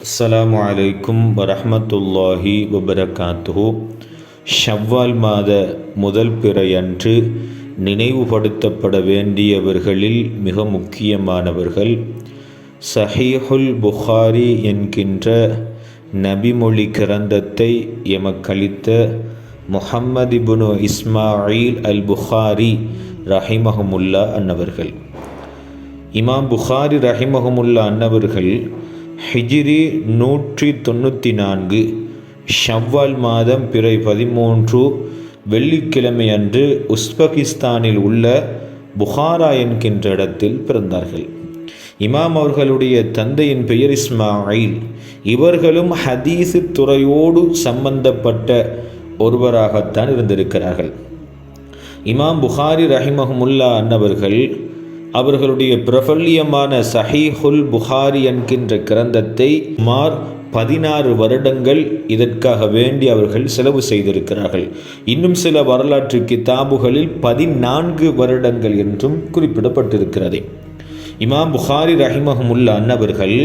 அஸ்ஸலாமு அலைக்கும் வரஹ்மத்துல்லாஹி வபரகாத்துஹு. ஷவ்வால் மாத முதல் பிறையன்று நினைவுபடுத்தப்பட வேண்டியவர்களில் மிக முக்கியமானவர்கள் சஹீஹுல் புகாரி என்கின்ற நபிமொழி கிரந்தத்தை எமக்களித்த முஹம்மது இப்னு இஸ்மாயில் அல் புகாரி ரஹிமஹுமுல்லா அன்னவர்கள். இமாம் புகாரி ரஹிமஹுமுல்லா அன்னவர்கள் ஹிஜ்ரி 194 ஷவ்வால் மாதம் பிறை 13 வெள்ளிக்கிழமை அன்று உஸ்பெகிஸ்தானில் உள்ள புகாரா என்கின்ற இடத்தில் பிறந்தார்கள். இமாம் அவர்களுடைய தந்தையின் பெயர் இஸ்மாயில். இவர்களும் ஹதீஸு துறையோடு சம்பந்தப்பட்ட ஒருவராகத்தான் இருந்திருக்கிறார்கள். இமாம் புகாரி ரஹிமஹுமுல்லா அன்னவர்கள் அவர்களுடைய பிரபல்யமான சஹீஹுல் புகாரி என்கின்ற கிரந்தத்தை சுமார் 16 வருடங்கள் இதற்காக வேண்டி அவர்கள் செலவு செய்திருக்கிறார்கள். இன்னும் சில வரலாற்று கிதாபுகளில் 14 வருடங்கள் என்றும் குறிப்பிடப்பட்டிருக்கிறது. இமாம் புகாரி ரஹிமஹுமுல்லா அன்னவர்கள்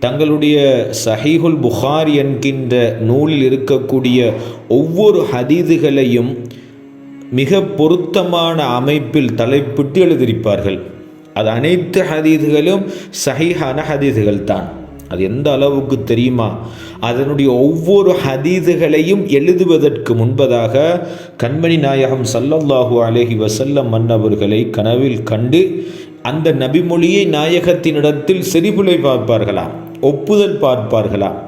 தங்களுடைய சஹீஹுல் புகாரி என்கின்ற நூலில் இருக்கக்கூடிய ஒவ்வொரு ஹதீதுகளையும் மிக பொருத்தமான அமைப்பில் தலைப்பிட்டு எழுதியிருப்பார்கள். அது அனைத்து ஹதீதுகளும் சஹீஹான ஹதீதுகள் தான். அது எந்த அளவுக்கு தெரியுமா? அதனுடைய ஒவ்வொரு ஹதீதுகளையும் எழுதுவதற்கு முன்பதாக கண்மணி நாயகம் ஸல்லல்லாஹு அலைஹி வஸல்லம் மன்னவர்களை கனவில் கண்டு அந்த நபிமொழியை நாயகத்தினிடத்தில் செறிபுலை பார்ப்பார்களாம், ஒப்புதல் பார்ப்பார்களாம்.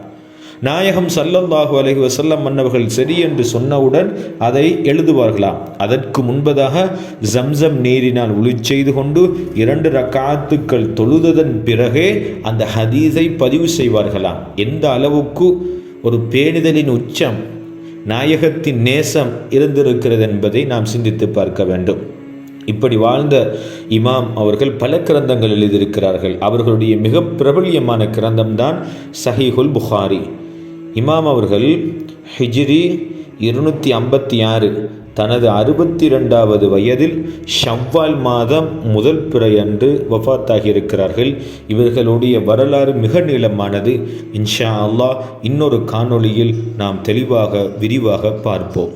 நாயகம் ஸல்லல்லாஹு அலைஹி வஸல்லம் மன்னவர்கள் சரி என்று சொன்னவுடன் அதை எழுதுவார்களாம். அதற்கு முன்பதாக ஜம்சம் நீரினால் உளி செய்து கொண்டு 2 ரக்காத்துக்கள் தொழுததன் பிறகே அந்த ஹதீஸை பதிவு செய்வார்களாம். எந்த அளவுக்கு ஒரு பேணுதலின் உச்சம், நாயகத்தின் நேசம் இருந்திருக்கிறது என்பதை நாம் சிந்தித்து பார்க்க வேண்டும். இப்படி வாழ்ந்த இமாம் அவர்கள் பல கிரந்தங்கள் எழுதியிருக்கிறார்கள். அவர்களுடைய மிக பிரபல்யமான கிரந்தம்தான் சஹீஹுல் புகாரி. இமாம் அவர்கள் ஹிஜ்ரி 256 தனது 62வது வயதில் ஷவ்வால் மாதம் முதல் பிறையன்று வஃபாத்தாகி இருக்கிறார்கள். இவர்களுடைய வரலாறு மிக நீளமானது. இன்ஷா அல்லாஹ் இன்னொரு காணொளியில் நாம் தெளிவாக விரிவாக பார்ப்போம்.